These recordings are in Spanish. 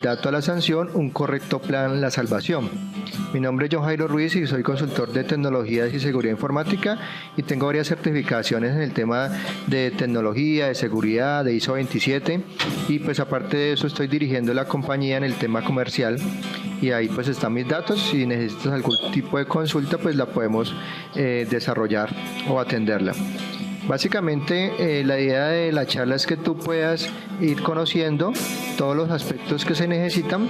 Dato a la sanción, un correcto plan, la salvación. Mi nombre es John Jairo Ruiz y soy consultor de tecnologías y seguridad informática y tengo varias certificaciones en el tema de tecnología, de seguridad, de ISO 27 y pues aparte de eso estoy dirigiendo la compañía en el tema comercial y ahí pues están mis datos. Si necesitas algún tipo de consulta pues la podemos desarrollar o atenderla. Básicamente la idea de la charla es que tú puedas ir conociendo todos los aspectos que se necesitan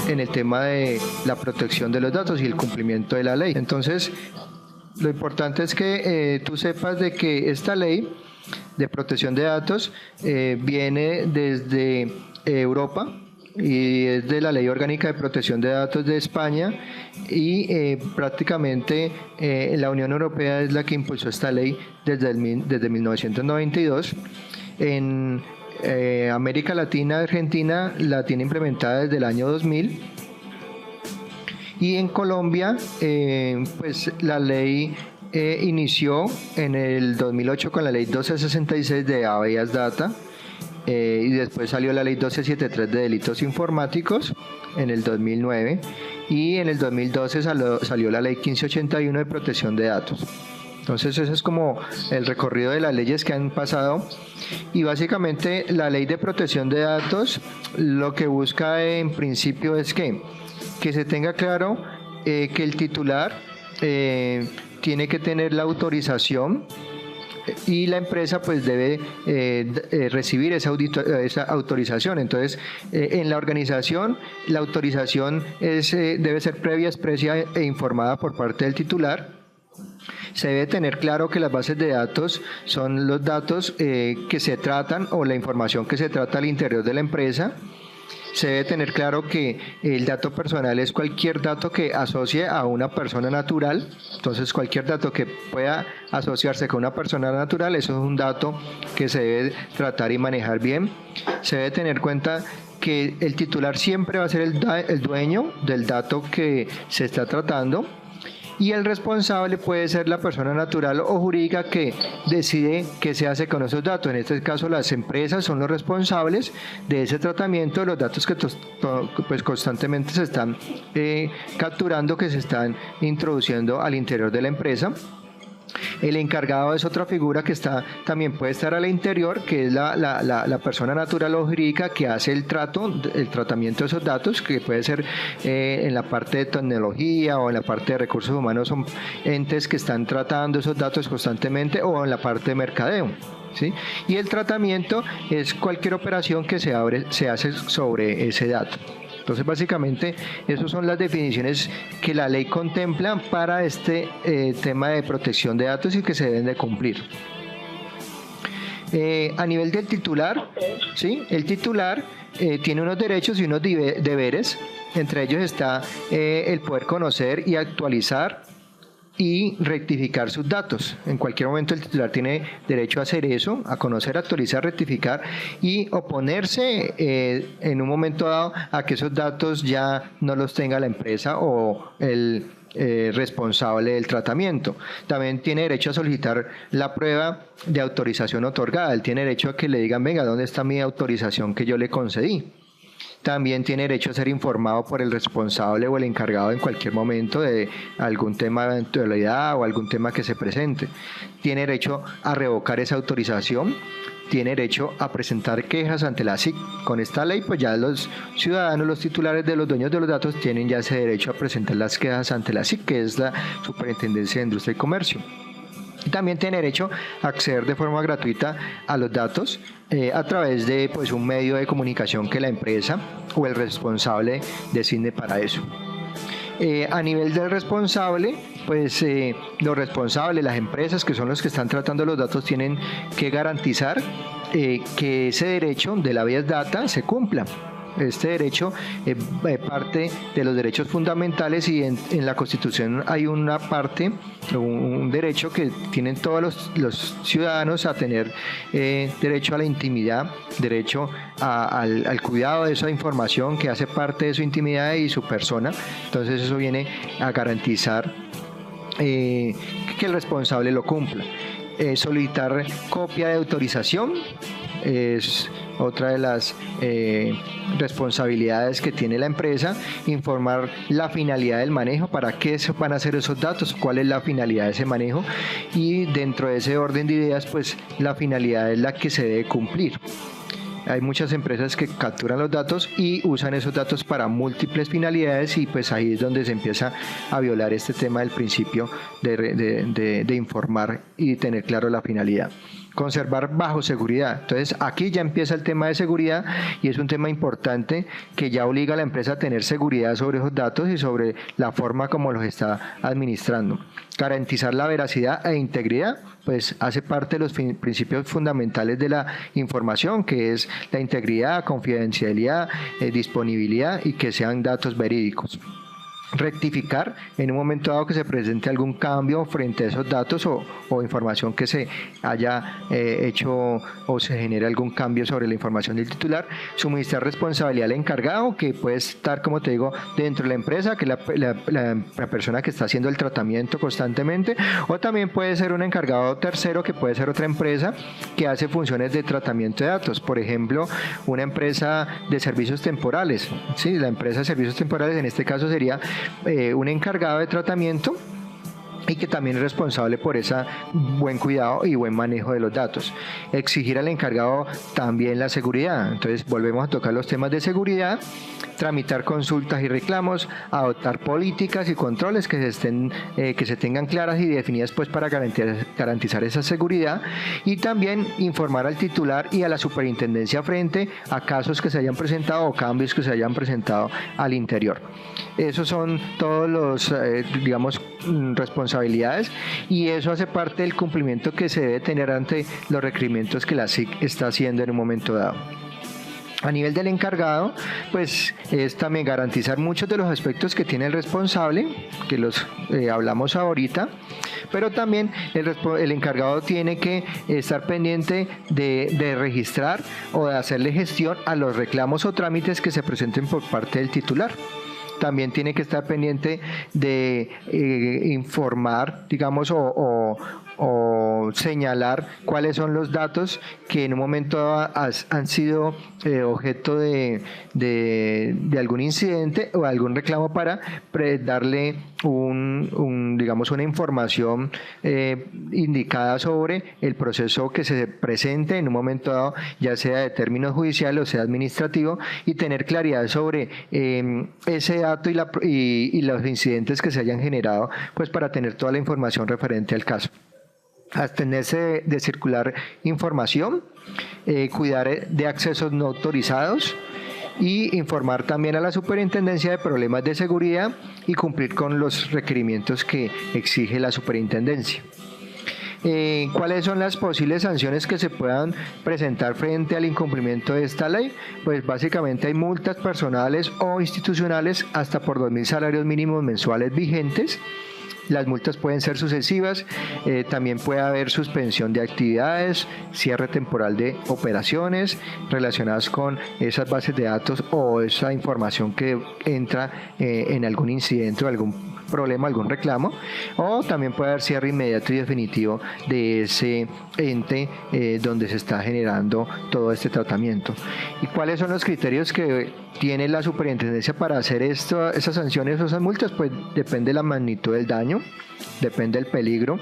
en el tema de la protección de los datos y el cumplimiento de la ley. Entonces, lo importante es que tú sepas de que esta ley de protección de datos viene desde Europa y es de la Ley Orgánica de Protección de Datos de España y prácticamente la Unión Europea es la que impulsó esta ley desde 1992. En América Latina, Argentina la tiene implementada desde el año 2000 y en Colombia pues la ley inició en el 2008 con la ley 1266 de Habeas Data. Y después salió la ley 1273 de delitos informáticos en el 2009 y en el 2012 salió la ley 1581 de protección de datos. Entonces ese es como el recorrido de las leyes que han pasado y básicamente la ley de protección de datos lo que busca en principio es que se tenga claro que el titular tiene que tener la autorización y la empresa pues debe recibir esa autorización. Entonces en la organización la autorización debe ser previa, expresa e informada por parte del titular. Se debe tener claro que las bases de datos son los datos que se tratan o la información que se trata al interior de la empresa. Se debe tener claro que el dato personal es cualquier dato que asocie a una persona natural. Entonces cualquier dato que pueda asociarse con una persona natural, eso es un dato que se debe tratar y manejar bien. Se debe tener en cuenta que el titular siempre va a ser el dueño del dato que se está tratando. Y el responsable puede ser la persona natural o jurídica que decide qué se hace con esos datos. En este caso, las empresas son los responsables de ese tratamiento de los datos que pues constantemente se están capturando, que se están introduciendo al interior de la empresa. El encargado es otra figura que también puede estar al interior, que es la persona natural o jurídica que hace el tratamiento de esos datos, que puede ser en la parte de tecnología o en la parte de recursos humanos, son entes que están tratando esos datos constantemente, o en la parte de mercadeo. ¿Sí? Y el tratamiento es cualquier operación que se hace sobre ese dato. Entonces básicamente esas son las definiciones que la ley contempla para este tema de protección de datos y que se deben de cumplir. A nivel del titular, ¿sí? El titular tiene unos derechos y unos deberes. Entre ellos está el poder conocer y actualizar y rectificar sus datos. En cualquier momento el titular tiene derecho a hacer eso, a conocer, actualizar, rectificar y oponerse en un momento dado a que esos datos ya no los tenga la empresa o el responsable del tratamiento. También tiene derecho a solicitar la prueba de autorización otorgada. Él tiene derecho a que le digan, venga, ¿dónde está mi autorización que yo le concedí? También tiene derecho a ser informado por el responsable o el encargado en cualquier momento de algún tema de eventualidad o algún tema que se presente. Tiene derecho a revocar esa autorización. Tiene derecho a presentar quejas ante la SIC. Con esta ley, pues ya los ciudadanos, los titulares de los dueños de los datos tienen ya ese derecho a presentar las quejas ante la SIC, que es la Superintendencia de Industria y Comercio. También tiene derecho a acceder de forma gratuita a los datos a través de pues, un medio de comunicación que la empresa o el responsable designe para eso. A nivel del responsable, pues los responsables, las empresas que son los que están tratando los datos, tienen que garantizar que ese derecho de la Habeas Data se cumpla. Este derecho es parte de los derechos fundamentales y en la Constitución hay una parte, un derecho que tienen todos los ciudadanos a tener derecho a la intimidad, derecho al cuidado de esa información que hace parte de su intimidad y su persona. Entonces eso viene a garantizar que el responsable lo cumpla. Solicitar copia de autorización es otra de las responsabilidades que tiene la empresa, informar la finalidad del manejo, para qué van a ser esos datos, cuál es la finalidad de ese manejo, y dentro de ese orden de ideas, pues la finalidad es la que se debe cumplir. Hay muchas empresas que capturan los datos y usan esos datos para múltiples finalidades, y pues ahí es donde se empieza a violar este tema del principio de informar y tener claro la finalidad. Conservar bajo seguridad. Entonces aquí ya empieza el tema de seguridad, y es un tema importante que ya obliga a la empresa a tener seguridad sobre esos datos y sobre la forma como los está administrando. Garantizar la veracidad e integridad, pues hace parte de los principios fundamentales de la información, que es la integridad, confidencialidad, disponibilidad y que sean datos verídicos. Rectificar en un momento dado que se presente algún cambio frente a esos datos o información que se haya hecho o se genere algún cambio sobre la información del titular. Suministrar responsabilidad al encargado, que puede estar, como te digo, dentro de la empresa, que es la persona que está haciendo el tratamiento constantemente, o también puede ser un encargado tercero, que puede ser otra empresa que hace funciones de tratamiento de datos. Por ejemplo, una empresa de servicios temporales. Sí, la empresa de servicios temporales en este caso sería un encargado de tratamiento, y que también es responsable por ese buen cuidado y buen manejo de los datos. Exigir al encargado también la seguridad. Entonces volvemos a tocar los temas de seguridad. Tramitar consultas y reclamos, adoptar políticas y controles que se tengan claras y definidas, pues para garantizar esa seguridad, y también informar al titular y a la superintendencia frente a casos que se hayan presentado o cambios que se hayan presentado al interior. Esos son todos los, responsabilidades, y eso hace parte del cumplimiento que se debe tener ante los requerimientos que la SIC está haciendo en un momento dado. A nivel del encargado, pues es también garantizar muchos de los aspectos que tiene el responsable, que los hablamos ahorita, pero también el encargado tiene que estar pendiente de registrar o de hacerle gestión a los reclamos o trámites que se presenten por parte del titular. También tiene que estar pendiente de informar, o señalar cuáles son los datos que en un momento han sido objeto de algún incidente o algún reclamo, para darle una información indicada sobre el proceso que se presente en un momento dado, ya sea de términos judiciales o sea administrativo, y tener claridad sobre ese dato y los incidentes que se hayan generado, pues para tener toda la información referente al caso. Abstenerse de circular información, cuidar de accesos no autorizados, y informar también a la superintendencia de problemas de seguridad y cumplir con los requerimientos que exige la superintendencia. ¿Cuáles son las posibles sanciones que se puedan presentar frente al incumplimiento de esta ley? Pues básicamente hay multas personales o institucionales hasta por 2.000 salarios mínimos mensuales vigentes. Las multas pueden ser sucesivas, también puede haber suspensión de actividades, cierre temporal de operaciones relacionadas con esas bases de datos o esa información que entra en algún incidente o algún problema, algún reclamo, o también puede haber cierre inmediato y definitivo de ese ente donde se está generando todo este tratamiento. ¿Y cuáles son los criterios que tiene la superintendencia para hacer esas sanciones o esas multas? Pues depende de la magnitud del daño, depende del peligro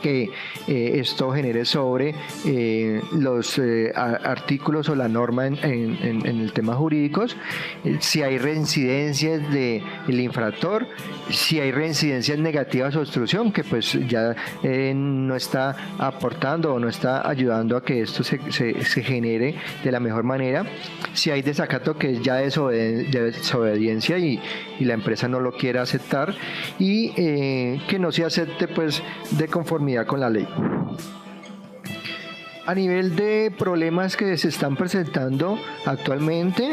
que esto genere sobre los artículos o la norma en el tema jurídicos, si hay reincidencias del infractor, si hay reincidencias negativas o obstrucción, que pues ya no está aportando o no está ayudando a que esto se genere de la mejor manera, si hay desacato, que es ya desobediencia y la empresa no lo quiere aceptar, y que no se acepte pues de conformidad con la ley. A nivel de problemas que se están presentando actualmente,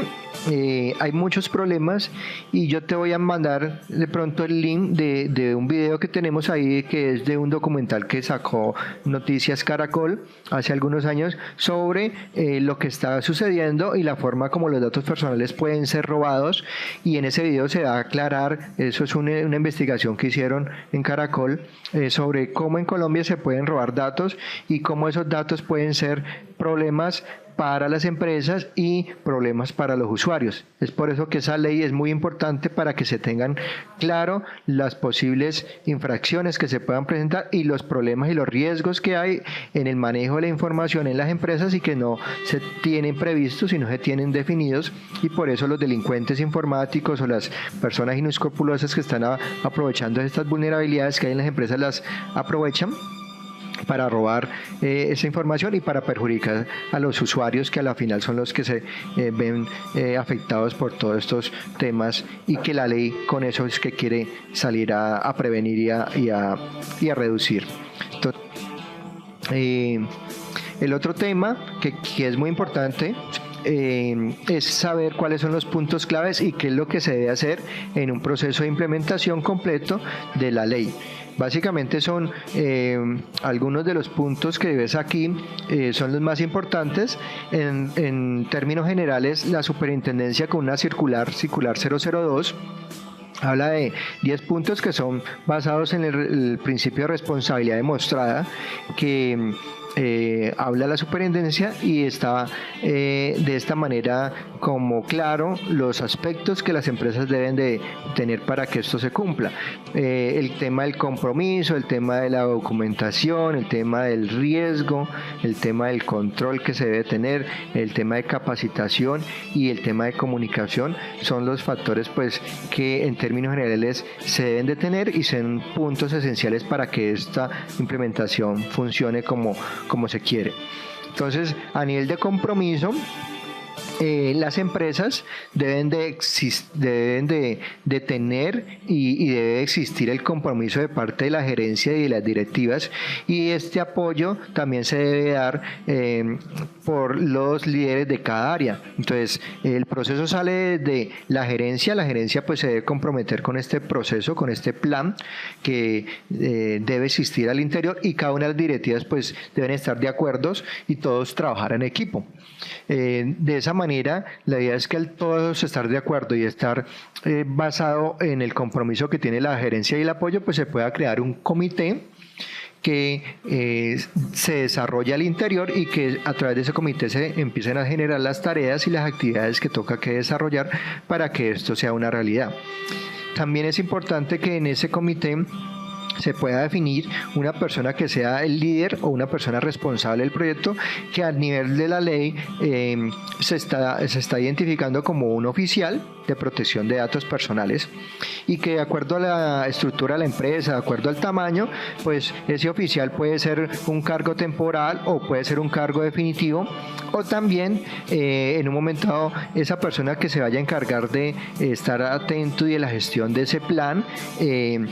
hay muchos problemas, y yo te voy a mandar de pronto el link de un video que tenemos ahí, que es de un documental que sacó Noticias Caracol hace algunos años sobre lo que está sucediendo y la forma como los datos personales pueden ser robados, y en ese video se va a aclarar, eso es una investigación que hicieron en Caracol sobre cómo en Colombia se pueden robar datos y cómo esos datos pueden pueden ser problemas para las empresas y problemas para los usuarios. Es por eso que esa ley es muy importante para que se tengan claro las posibles infracciones que se puedan presentar y los problemas y los riesgos que hay en el manejo de la información en las empresas y que no se tienen previstos y no se tienen definidos, y por eso los delincuentes informáticos o las personas inescrupulosas que están aprovechando estas vulnerabilidades que hay en las empresas las aprovechan para robar esa información y para perjudicar a los usuarios, que a la final son los que se ven afectados por todos estos temas, y que la ley con eso es que quiere salir a prevenir y a reducir. Entonces, el otro tema que es muy importante es saber cuáles son los puntos claves y qué es lo que se debe hacer en un proceso de implementación completo de la ley. Básicamente son algunos de los puntos que ves aquí, son los más importantes. En términos generales, la superintendencia con una circular 002 habla de 10 puntos que son basados en el principio de responsabilidad demostrada, que habla la superintendencia y está de esta manera como claro los aspectos que las empresas deben de tener para que esto se cumpla. El tema del compromiso, el tema de la documentación, el tema del riesgo, el tema del control que se debe tener, el tema de capacitación y el tema de comunicación son los factores pues que en términos generales se deben de tener y son puntos esenciales para que esta implementación funcione como se quiere. Entonces, a nivel de compromiso, las empresas deben de tener y debe existir el compromiso de parte de la gerencia y de las directivas, y este apoyo también se debe dar por los líderes de cada área. Entonces, el proceso sale de la gerencia pues se debe comprometer con este proceso, con este plan que debe existir al interior, y cada una de las directivas pues deben estar de acuerdo y todos trabajar en equipo. De esa manera, la idea es que al todos estar de acuerdo y estar basado en el compromiso que tiene la gerencia y el apoyo, pues se pueda crear un comité que se desarrolla al interior y que a través de ese comité se empiecen a generar las tareas y las actividades que toca que desarrollar para que esto sea una realidad. También es importante que en ese comité se pueda definir una persona que sea el líder o una persona responsable del proyecto, que a nivel de la ley se está identificando como un oficial de protección de datos personales, y que de acuerdo a la estructura de la empresa, de acuerdo al tamaño, pues ese oficial puede ser un cargo temporal o puede ser un cargo definitivo, o también en un momento dado esa persona que se vaya a encargar de estar atento y de la gestión de ese plan, en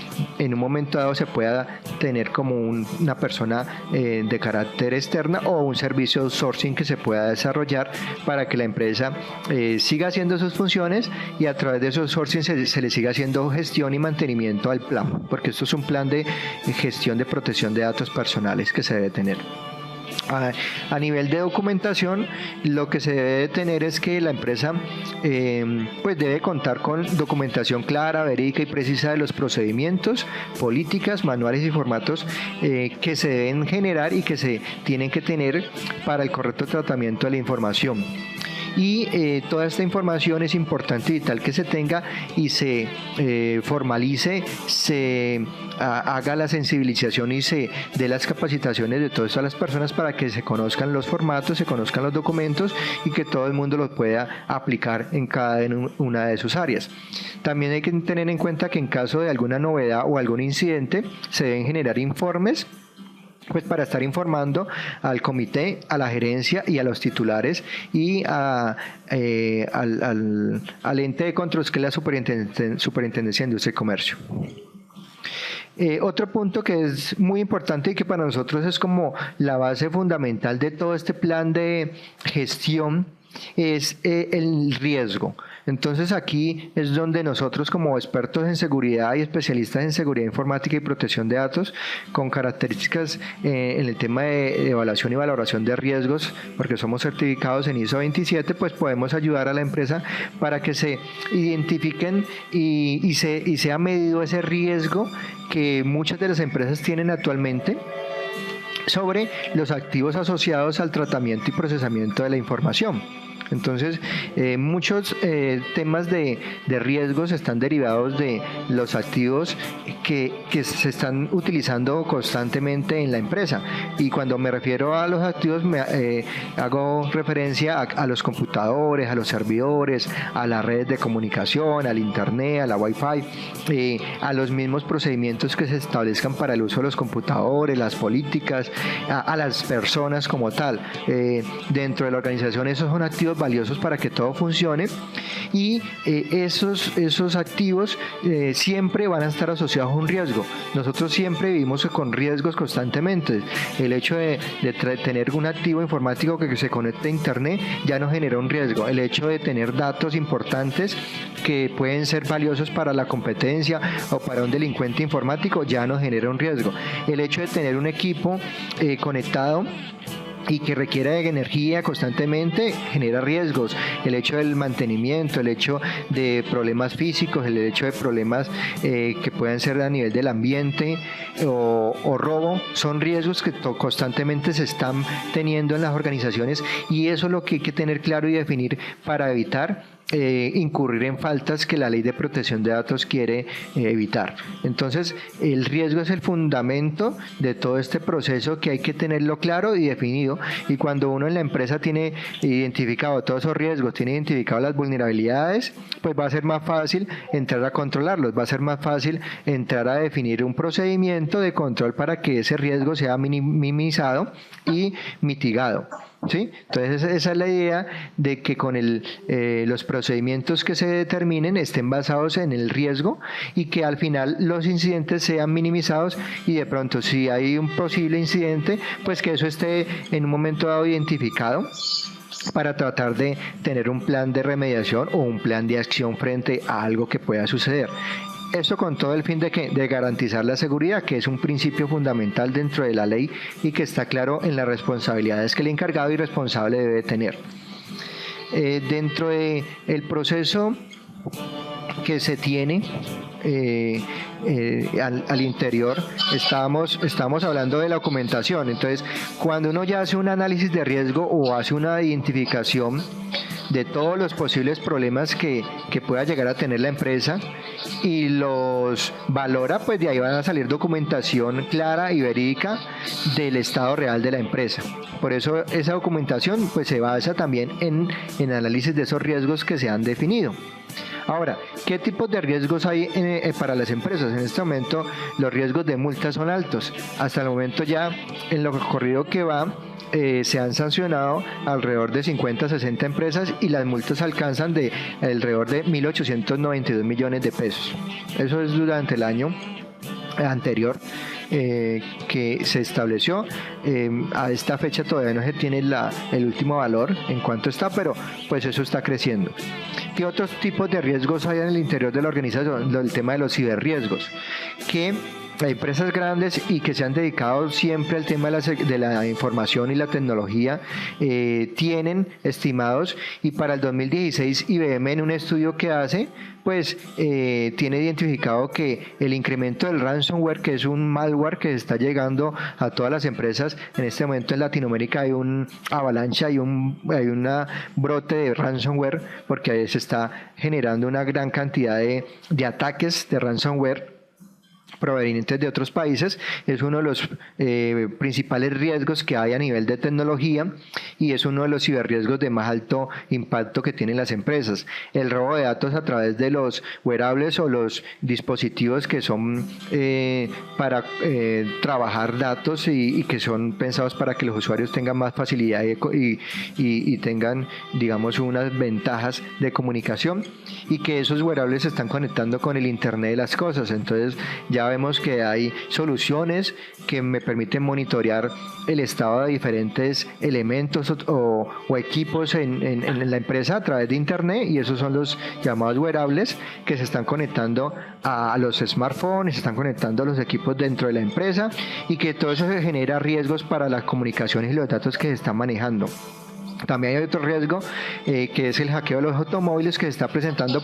un momento dado se pueda tener como una persona de carácter externa o un servicio outsourcing que se pueda desarrollar para que la empresa siga haciendo sus funciones, y a través de esos outsourcing se le siga haciendo gestión y mantenimiento al plan, porque esto es un plan de gestión de protección de datos personales que se debe tener. A nivel de documentación, lo que se debe tener es que la empresa pues debe contar con documentación clara, verídica y precisa de los procedimientos, políticas, manuales y formatos que se deben generar y que se tienen que tener para el correcto tratamiento de la información. Y toda esta información es importante y vital que se tenga y se formalice, se haga la sensibilización y se dé las capacitaciones de todas las personas para que se conozcan los formatos, se conozcan los documentos y que todo el mundo los pueda aplicar en cada una de sus áreas. También hay que tener en cuenta que en caso de alguna novedad o algún incidente se deben generar informes, pues para estar informando al comité, a la gerencia y a los titulares y al ente de control, que es la Superintendencia de Industria y Comercio. Otro punto que es muy importante y que para nosotros es como la base fundamental de todo este plan de gestión es el riesgo. Entonces aquí es donde nosotros, como expertos en seguridad y especialistas en seguridad informática y protección de datos, con características en el tema de evaluación y valoración de riesgos, porque somos certificados en ISO 27, pues podemos ayudar a la empresa para que se identifiquen y sea medido ese riesgo que muchas de las empresas tienen actualmente sobre los activos asociados al tratamiento y procesamiento de la información. Entonces, muchos temas de riesgos están derivados de los activos que se están utilizando constantemente en la empresa. Y cuando me refiero a los activos, hago referencia a los computadores, a los servidores, a las redes de comunicación, al internet, a la Wi-Fi, a los mismos procedimientos que se establezcan para el uso de los computadores, las políticas, a las personas como tal. Dentro de la organización, esos son activos valiosos para que todo funcione, y esos activos siempre van a estar asociados a un riesgo. Nosotros siempre vivimos con riesgos constantemente. El hecho de tener un activo informático que se conecte a internet ya nos genera un riesgo. El hecho de tener datos importantes que pueden ser valiosos para la competencia o para un delincuente informático ya nos genera un riesgo. El hecho de tener un equipo conectado y que requiere de energía constantemente genera riesgos. El hecho del mantenimiento, el hecho de problemas físicos, el hecho de problemas que puedan ser a nivel del ambiente o robo, son riesgos que constantemente se están teniendo en las organizaciones, y eso es lo que hay que tener claro y definir para evitar incurrir en faltas que la ley de protección de datos quiere evitar. Entonces, el riesgo es el fundamento de todo este proceso, que hay que tenerlo claro y definido, y cuando uno en la empresa tiene identificado todos esos riesgos, tiene identificado las vulnerabilidades, pues va a ser más fácil entrar a controlarlos, va a ser más fácil entrar a definir un procedimiento de control para que ese riesgo sea minimizado y mitigado. ¿Sí? Entonces esa es la idea, de que con los procedimientos que se determinen estén basados en el riesgo, y que al final los incidentes sean minimizados, y de pronto si hay un posible incidente, pues que eso esté en un momento dado identificado para tratar de tener un plan de remediación o un plan de acción frente a algo que pueda suceder. Esto con todo el fin de garantizar la seguridad, que es un principio fundamental dentro de la ley y que está claro en las responsabilidades que el encargado y responsable debe tener. Dentro del proceso que se tiene al interior, estamos hablando de la documentación. Entonces, cuando uno ya hace un análisis de riesgo o hace una identificación de todos los posibles problemas que pueda llegar a tener la empresa y los valora, pues de ahí van a salir documentación clara y verídica del estado real de la empresa. Por eso esa documentación pues se basa también en análisis de esos riesgos que se han definido. Ahora, ¿qué tipos de riesgos hay para las empresas? En este momento los riesgos de multas son altos. Hasta el momento ya en lo corrido que va, se han sancionado alrededor de 50 a 60 empresas, y las multas alcanzan de alrededor de 1.892 millones de pesos. Eso es durante el año anterior que se estableció. A esta fecha todavía no se tiene el último valor en cuánto está, pero pues eso está creciendo. ¿Qué otros tipos de riesgos hay en el interior de la organización? El tema de los ciberriesgos, que hay empresas grandes y que se han dedicado siempre al tema de la información y la tecnología, tienen estimados, y para el 2016 IBM, en un estudio que hace, pues tiene identificado que el incremento del ransomware, que es un malware que está llegando a todas las empresas en este momento en Latinoamérica, hay una avalancha, hay un brote de ransomware, porque ahí se está generando una gran cantidad de ataques de ransomware provenientes de otros países. Es uno de los principales riesgos que hay a nivel de tecnología, y es uno de los ciberriesgos de más alto impacto que tienen las empresas. El robo de datos a través de los wearables o los dispositivos que son para trabajar datos y que son pensados para que los usuarios tengan más facilidad y tengan, digamos, unas ventajas de comunicación, y que esos wearables se están conectando con el Internet de las cosas. Entonces ya vemos que hay soluciones que me permiten monitorear el estado de diferentes elementos o equipos en la empresa a través de internet, y esos son los llamados wearables, que se están conectando a los smartphones, se están conectando a los equipos dentro de la empresa, y que todo eso se genera riesgos para las comunicaciones y los datos que se están manejando. También hay otro riesgo que es el hackeo de los automóviles, que se está presentando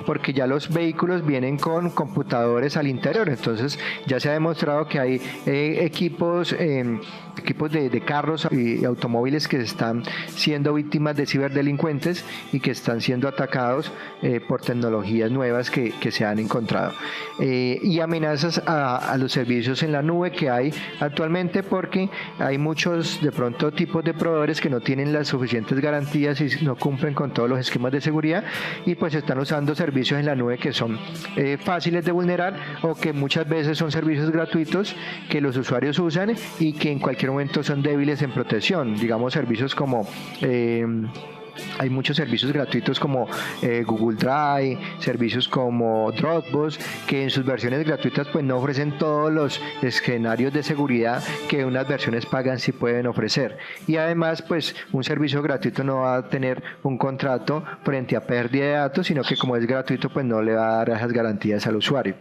porque ya los vehículos vienen con computadores al interior. Entonces ya se ha demostrado que hay equipos de carros y automóviles que están siendo víctimas de ciberdelincuentes y que están siendo atacados por tecnologías nuevas que se han encontrado. Y amenazas a los servicios en la nube que hay actualmente, porque hay muchos de pronto tipos de proveedores que no tienen las suficientes garantías y no cumplen con todos los esquemas de seguridad, y pues están usando servicios en la nube que son fáciles de vulnerar, o que muchas veces son servicios gratuitos que los usuarios usan y que en cualquier momento son débiles en protección. Digamos, servicios como hay muchos servicios gratuitos como Google Drive, servicios como Dropbox, que en sus versiones gratuitas pues no ofrecen todos los escenarios de seguridad que unas versiones pagan sí pueden ofrecer. Y además pues un servicio gratuito no va a tener un contrato frente a pérdida de datos, sino que como es gratuito pues no le va a dar esas garantías al usuario.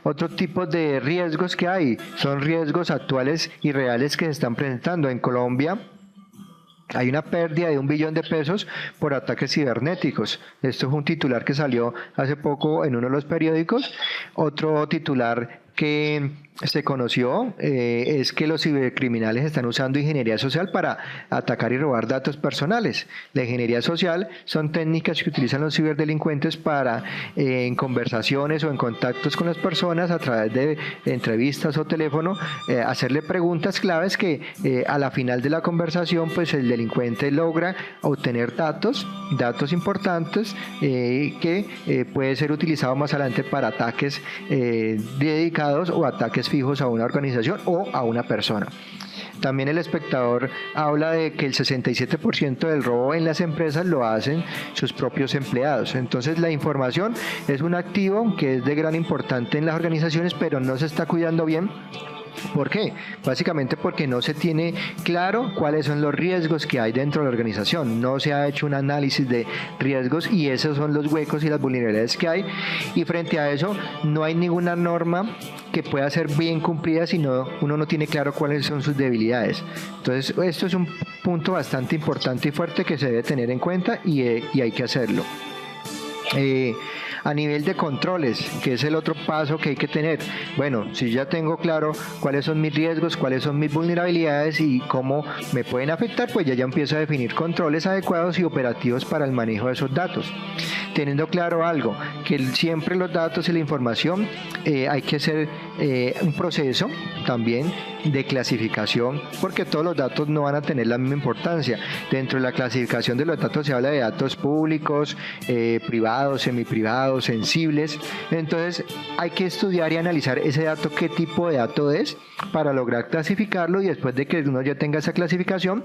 Otro tipo de riesgos que hay son riesgos actuales y reales que se están presentando en Colombia. Hay una pérdida de 1 billón de pesos por ataques cibernéticos. Esto es un titular que salió hace poco en uno de los periódicos. Otro titular que se conoció es que los cibercriminales están usando ingeniería social para atacar y robar datos personales. La ingeniería social son técnicas que utilizan los ciberdelincuentes para en conversaciones o en contactos con las personas a través de entrevistas o teléfono, hacerle preguntas claves que a la final de la conversación pues el delincuente logra obtener datos importantes que puede ser utilizado más adelante para ataques dedicados o ataques fijos a una organización o a una persona. También El Espectador habla de que el 67% del robo en las empresas lo hacen sus propios empleados. Entonces la información es un activo que es de gran importancia en las organizaciones, pero no se está cuidando bien. ¿Por qué? Básicamente porque no se tiene claro cuáles son los riesgos que hay dentro de la organización. No se ha hecho un análisis de riesgos y esos son los huecos y las vulnerabilidades que hay. Y frente a eso no hay ninguna norma que pueda ser bien cumplida si uno no tiene claro cuáles son sus debilidades. Entonces esto es un punto bastante importante y fuerte que se debe tener en cuenta y hay que hacerlo. A nivel de controles, que es el otro paso que hay que tener. Bueno, si ya tengo claro cuáles son mis riesgos, cuáles son mis vulnerabilidades y cómo me pueden afectar, pues ya empiezo a definir controles adecuados y operativos para el manejo de esos datos. Teniendo claro algo, que siempre los datos y la información hay que hacer un proceso también de clasificación, porque todos los datos no van a tener la misma importancia. Dentro de la clasificación de los datos se habla de datos públicos, privados, semiprivados, sensibles. Entonces hay que estudiar y analizar ese dato, qué tipo de dato es, para lograr clasificarlo, y después de que uno ya tenga esa clasificación,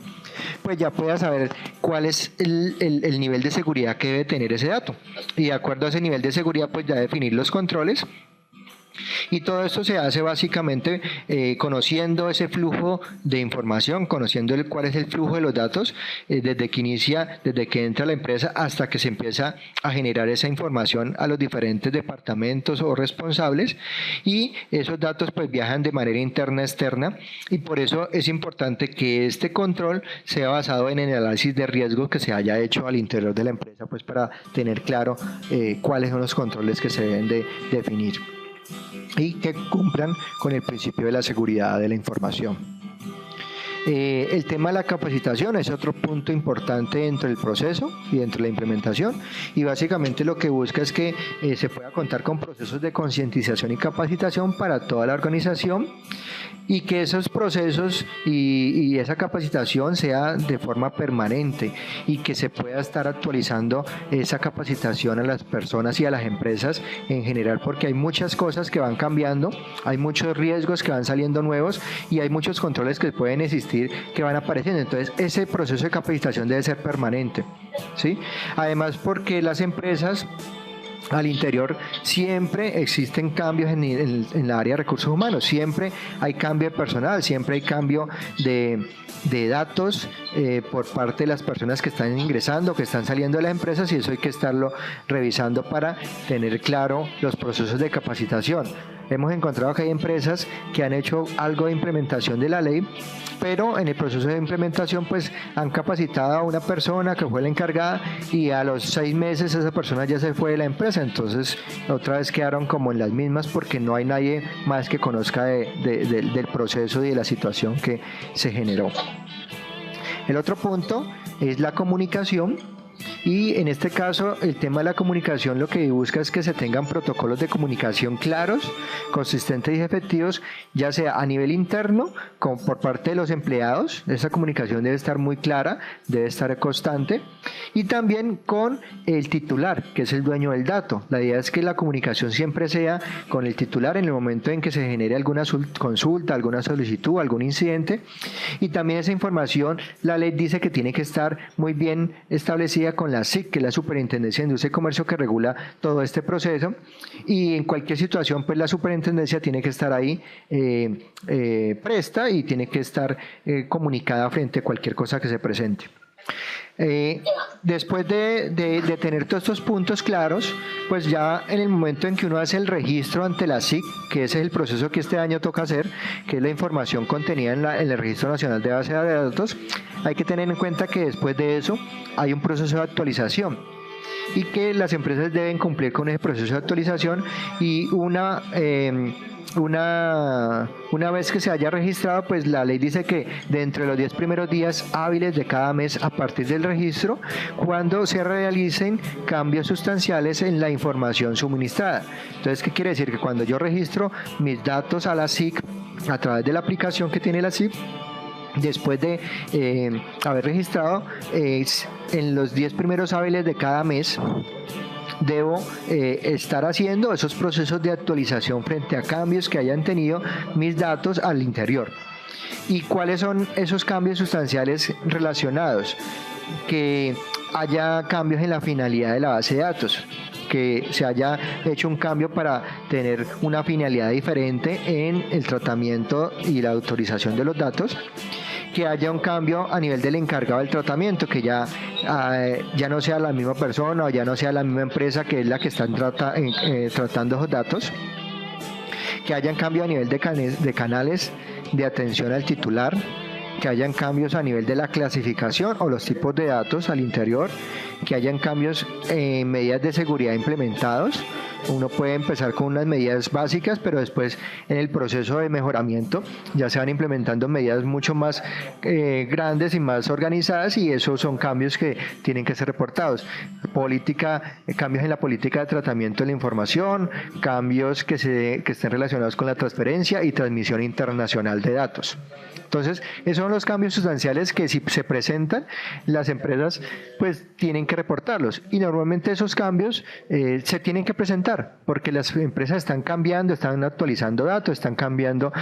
pues ya pueda saber cuál es el nivel de seguridad que debe tener ese dato, y de acuerdo a ese nivel de seguridad pues ya definir los controles. Y todo esto se hace básicamente conociendo ese flujo de información, conociendo cuál es el flujo de los datos desde que entra la empresa hasta que se empieza a generar esa información a los diferentes departamentos o responsables, y esos datos pues viajan de manera interna externa, y por eso es importante que este control sea basado en el análisis de riesgos que se haya hecho al interior de la empresa, pues para tener claro cuáles son los controles que se deben de definir y que cumplan con el principio de la seguridad de la información. El tema de la capacitación es otro punto importante dentro del proceso y dentro de la implementación, y básicamente lo que busca es que se pueda contar con procesos de concientización y capacitación para toda la organización, y que esos procesos y esa capacitación sea de forma permanente, y que se pueda estar actualizando esa capacitación a las personas y a las empresas en general, porque hay muchas cosas que van cambiando, hay muchos riesgos que van saliendo nuevos y hay muchos controles que pueden existir que van apareciendo. Entonces ese proceso de capacitación debe ser permanente, ¿sí? Además, porque las empresas al interior siempre existen cambios en el área de recursos humanos, siempre hay cambio de personal, siempre hay cambio de datos por parte de las personas que están ingresando, que están saliendo de las empresas, y eso hay que estarlo revisando para tener claro los procesos de capacitación. hemos encontrado que hay empresas que han hecho algo de implementación de la ley, pero en el proceso de implementación pues han capacitado a una persona que fue la encargada y a los 6 meses esa persona ya se fue de la empresa, entonces otra vez quedaron como en las mismas porque no hay nadie más que conozca del proceso y de la situación que se generó. El otro punto es la comunicación. Y en este caso el tema de la comunicación lo que busca es que se tengan protocolos de comunicación claros, consistentes y efectivos, ya sea a nivel interno como por parte de los empleados. Esa comunicación debe estar muy clara, debe estar constante, y también con el titular, que es el dueño del dato. La idea es que la comunicación siempre sea con el titular en el momento en que se genere alguna consulta, alguna solicitud, algún incidente, y también esa información, la ley dice que tiene que estar muy bien establecida con la SIC, que es la Superintendencia de Industria y Comercio, que regula todo este proceso, y en cualquier situación pues la superintendencia tiene que estar ahí presta y tiene que estar comunicada frente a cualquier cosa que se presente. Después de tener todos estos puntos claros, pues ya en el momento en que uno hace el registro ante la SIC, que ese es el proceso que este año toca hacer, que es la información contenida en el Registro Nacional de Base de Datos, hay que tener en cuenta que después de eso hay un proceso de actualización y que las empresas deben cumplir con ese proceso de actualización, y una vez que se haya registrado, pues la ley dice que dentro de los 10 primeros días hábiles de cada mes a partir del registro, cuando se realicen cambios sustanciales en la información suministrada. Entonces, ¿qué quiere decir? Que cuando yo registro mis datos a la SIC a través de la aplicación que tiene la SIC, después de haber registrado, en los 10 primeros hábiles de cada mes, debo estar haciendo esos procesos de actualización frente a cambios que hayan tenido mis datos al interior. ¿Y cuáles son esos cambios sustanciales relacionados? Que haya cambios en la finalidad de la base de datos, que se haya hecho un cambio para tener una finalidad diferente en el tratamiento y la autorización de los datos, que haya un cambio a nivel del encargado del tratamiento, que ya no sea la misma persona o ya no sea la misma empresa que es la que está tratando esos datos, que hayan cambios a nivel de canales de atención al titular, que hayan cambios a nivel de la clasificación o los tipos de datos al interior, que hayan cambios en medidas de seguridad implementados. Uno puede empezar con unas medidas básicas, pero después en el proceso de mejoramiento ya se van implementando medidas mucho más grandes y más organizadas, y esos son cambios que tienen que ser reportados. Cambios en la política de tratamiento de la información, cambios que estén relacionados con la transferencia y transmisión internacional de datos. Entonces, esos son los cambios sustanciales que si se presentan, las empresas pues tienen que reportarlos, y normalmente esos cambios se tienen que presentar porque las empresas están cambiando, están actualizando datos, están cambiando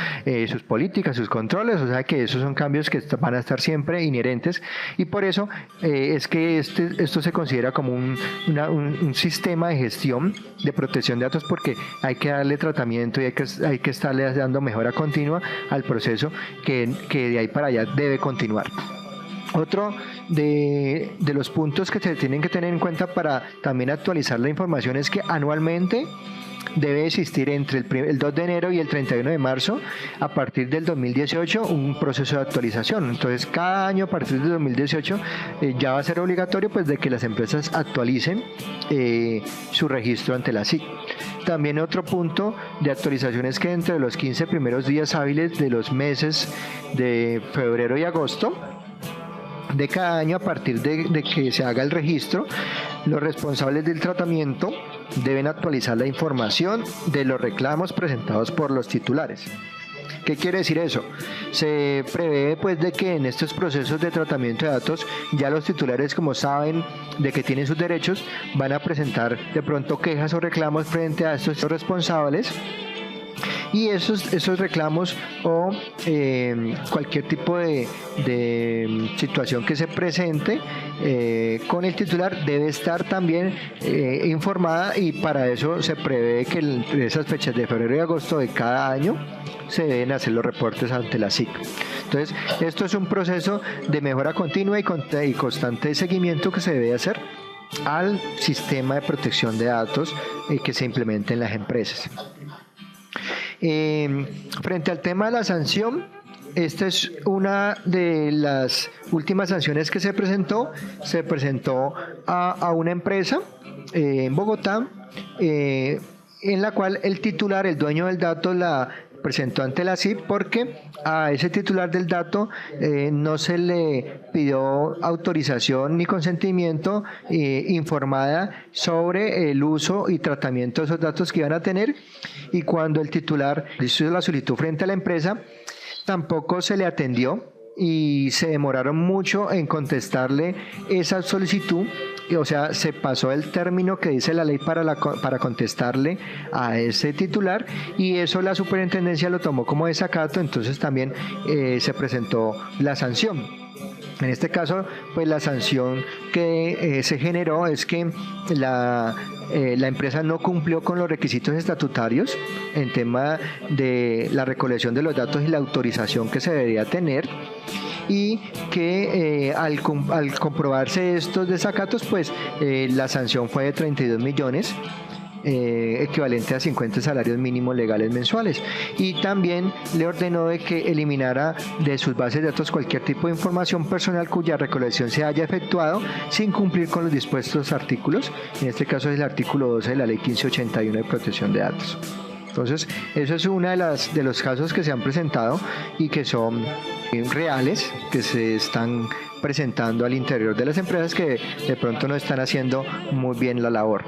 sus políticas, sus controles, o sea que esos son cambios que van a estar siempre inherentes, y por eso es que esto se considera como un sistema de gestión de protección de datos, porque hay que darle tratamiento y hay que estarle dando mejora continua al proceso que de ahí para allá debe continuar. Otro de los puntos que se tienen que tener en cuenta para también actualizar la información es que anualmente debe existir entre el 2 de enero y el 31 de marzo, a partir del 2018, un proceso de actualización. Entonces, cada año a partir del 2018 ya va a ser obligatorio pues de que las empresas actualicen su registro ante la SIC. También otro punto de actualización es que entre los 15 primeros días hábiles de los meses de febrero y agosto de cada año, a partir de que se haga el registro, los responsables del tratamiento deben actualizar la información de los reclamos presentados por los titulares. ¿Qué quiere decir eso? Se prevé pues de que en estos procesos de tratamiento de datos ya los titulares, como saben de que tienen sus derechos, van a presentar de pronto quejas o reclamos frente a estos responsables, y esos reclamos o cualquier tipo de situación que se presente con el titular debe estar también informada, y para eso se prevé que en esas fechas de febrero y agosto de cada año se deben hacer los reportes ante la SIC. Entonces, esto es un proceso de mejora continua y constante seguimiento que se debe hacer al sistema de protección de datos que se implementa en las empresas. Frente al tema de la sanción, esta es una de las últimas sanciones que se presentó. Se presentó a una empresa en Bogotá, en la cual el titular, el dueño del dato, la presentó ante la SIP porque a ese titular del dato no se le pidió autorización ni consentimiento informada sobre el uso y tratamiento de esos datos que iban a tener, y cuando el titular hizo la solicitud frente a la empresa tampoco se le atendió y se demoraron mucho en contestarle esa solicitud. O sea, se pasó el término que dice la ley para contestarle a ese titular, y eso la superintendencia lo tomó como desacato. Entonces también se presentó la sanción. En este caso, pues la sanción que se generó es que la empresa no cumplió con los requisitos estatutarios en tema de la recolección de los datos y la autorización que se debería tener, y que al comprobarse estos desacatos, pues la sanción fue de 32 millones, equivalente a 50 salarios mínimos legales mensuales, y también le ordenó de que eliminara de sus bases de datos cualquier tipo de información personal cuya recolección se haya efectuado sin cumplir con los dispuestos artículos. En este caso es el artículo 12 de la ley 1581 de protección de datos. Entonces, eso es uno de los casos que se han presentado y que son reales, que se están presentando al interior de las empresas que de pronto no están haciendo muy bien la labor.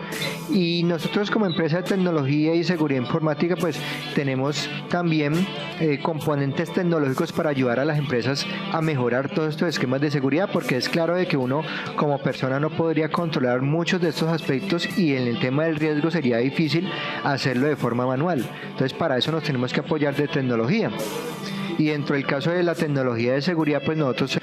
Y nosotros como empresa de tecnología y seguridad informática, pues tenemos también componentes tecnológicos para ayudar a las empresas a mejorar todos estos esquemas de seguridad, porque es claro de que uno como persona no podría controlar muchos de estos aspectos, y en el tema del riesgo sería difícil hacerlo de forma manual. Entonces, para eso nos tenemos que apoyar de tecnología. Y dentro del caso de la tecnología de seguridad, pues nosotros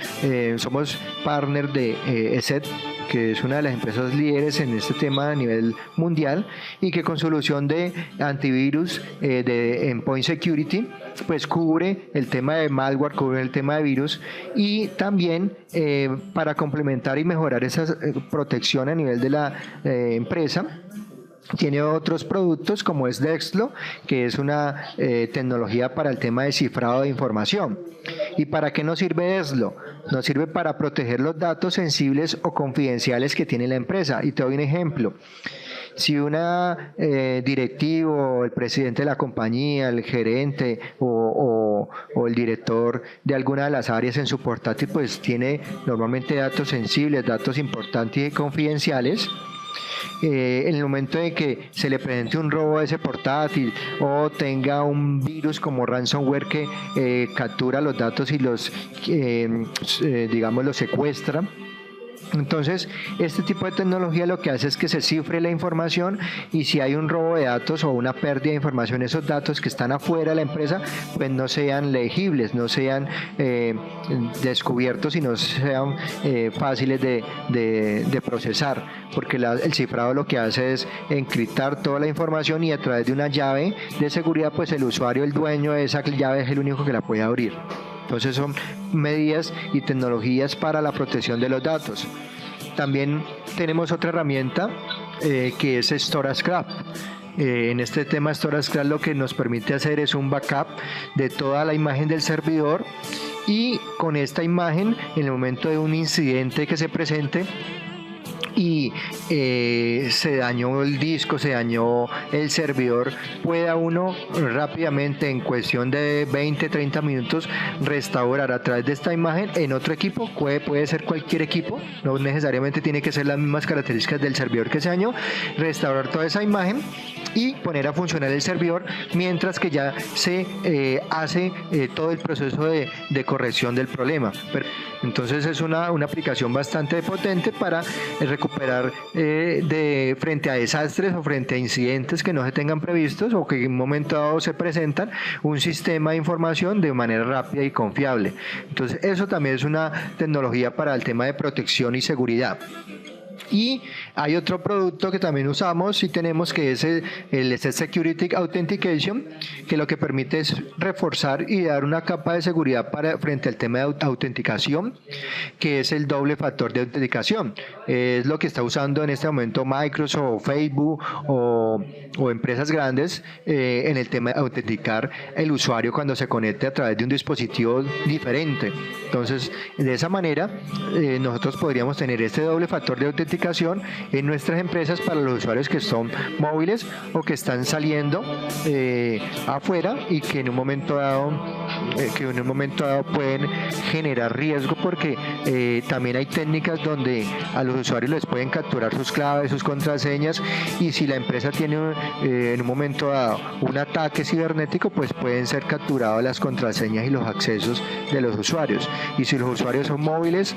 somos partner de ESET, que es una de las empresas líderes en este tema a nivel mundial, y que con solución de antivirus, de endpoint security, pues cubre el tema de malware, cubre el tema de virus, y también para complementar y mejorar esa protección a nivel de la empresa, tiene otros productos como es Dexlo, que es una tecnología para el tema de cifrado de información. ¿Y para qué nos sirve Dexlo? Nos sirve para proteger los datos sensibles o confidenciales que tiene la empresa. Y te doy un ejemplo. Si una directivo, el presidente de la compañía, el gerente o el director de alguna de las áreas en su portátil, pues tiene normalmente datos sensibles, datos importantes y confidenciales, en el momento de que se le presente un robo a ese portátil o tenga un virus como ransomware que captura los datos y los secuestra, entonces este tipo de tecnología lo que hace es que se cifre la información, y si hay un robo de datos o una pérdida de información, esos datos que están afuera de la empresa pues no sean legibles, no sean descubiertos y no sean fáciles de procesar, porque el cifrado lo que hace es encriptar toda la información, y a través de una llave de seguridad pues el usuario, el dueño de esa llave, es el único que la puede abrir. Entonces son medidas y tecnologías para la protección de los datos. También tenemos otra herramienta que es StorageCraft. En este tema StorageCraft lo que nos permite hacer es un backup de toda la imagen del servidor, y con esta imagen, en el momento de un incidente que se presente y se dañó el disco, se dañó el servidor, pueda uno rápidamente, en cuestión de 20-30 minutos, restaurar a través de esta imagen en otro equipo. Puede ser cualquier equipo, no necesariamente tiene que ser las mismas características del servidor que se dañó, restaurar toda esa imagen y poner a funcionar el servidor mientras que ya se hace todo el proceso de corrección del problema. Entonces es una aplicación bastante potente para recuperar frente a desastres o frente a incidentes que no se tengan previstos o que en un momento dado se presentan, un sistema de información de manera rápida y confiable. Entonces eso también es una tecnología para el tema de protección y seguridad. Y hay otro producto que también usamos y tenemos, que es el Asset Security Authentication, que lo que permite es reforzar y dar una capa de seguridad frente al tema de autenticación, que es el doble factor de autenticación. Es lo que está usando en este momento Microsoft, Facebook o empresas grandes en el tema de autenticar el usuario cuando se conecte a través de un dispositivo diferente. Entonces, de esa manera, nosotros podríamos tener este doble factor de autenticación en nuestras empresas para los usuarios que son móviles o que están saliendo afuera y que en un momento dado pueden generar riesgo, porque también hay técnicas donde a los usuarios les pueden capturar sus claves, sus contraseñas, y si la empresa tiene en un momento dado un ataque cibernético, pues pueden ser capturadas las contraseñas y los accesos de los usuarios. Y si los usuarios son móviles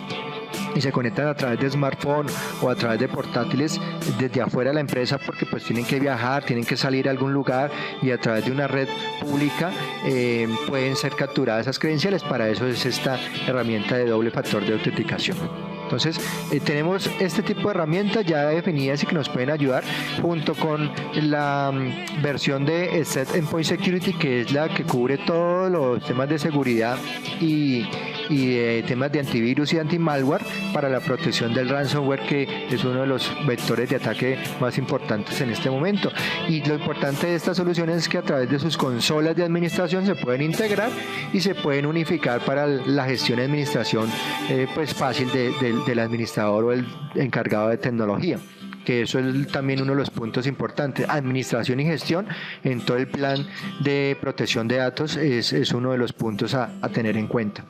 y se conectan a través de smartphone o a través de portátiles desde afuera de la empresa, porque pues tienen que viajar, tienen que salir a algún lugar, y a través de una red pública pueden ser capturadas esas credenciales. Para eso es esta herramienta de doble factor de autenticación. Entonces, tenemos este tipo de herramientas ya definidas y que nos pueden ayudar, junto con la versión de Asset Endpoint Security, que es la que cubre todos los temas de seguridad y temas de antivirus y anti-malware para la protección del ransomware, que es uno de los vectores de ataque más importantes en este momento. Y lo importante de estas soluciones es que a través de sus consolas de administración se pueden integrar y se pueden unificar para la gestión y administración pues fácil del administrador o el encargado de tecnología, que eso es también uno de los puntos importantes. Administración y gestión en todo el plan de protección de datos es uno de los puntos a tener en cuenta.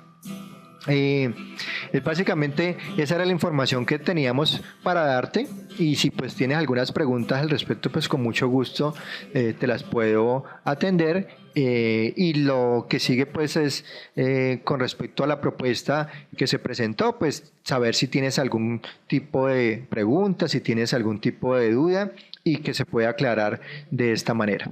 Básicamente esa era la información que teníamos para darte, y si pues tienes algunas preguntas al respecto, pues con mucho gusto te las puedo atender. Y lo que sigue pues es con respecto a la propuesta que se presentó, pues saber si tienes algún tipo de pregunta, si tienes algún tipo de duda, y que se pueda aclarar de esta manera.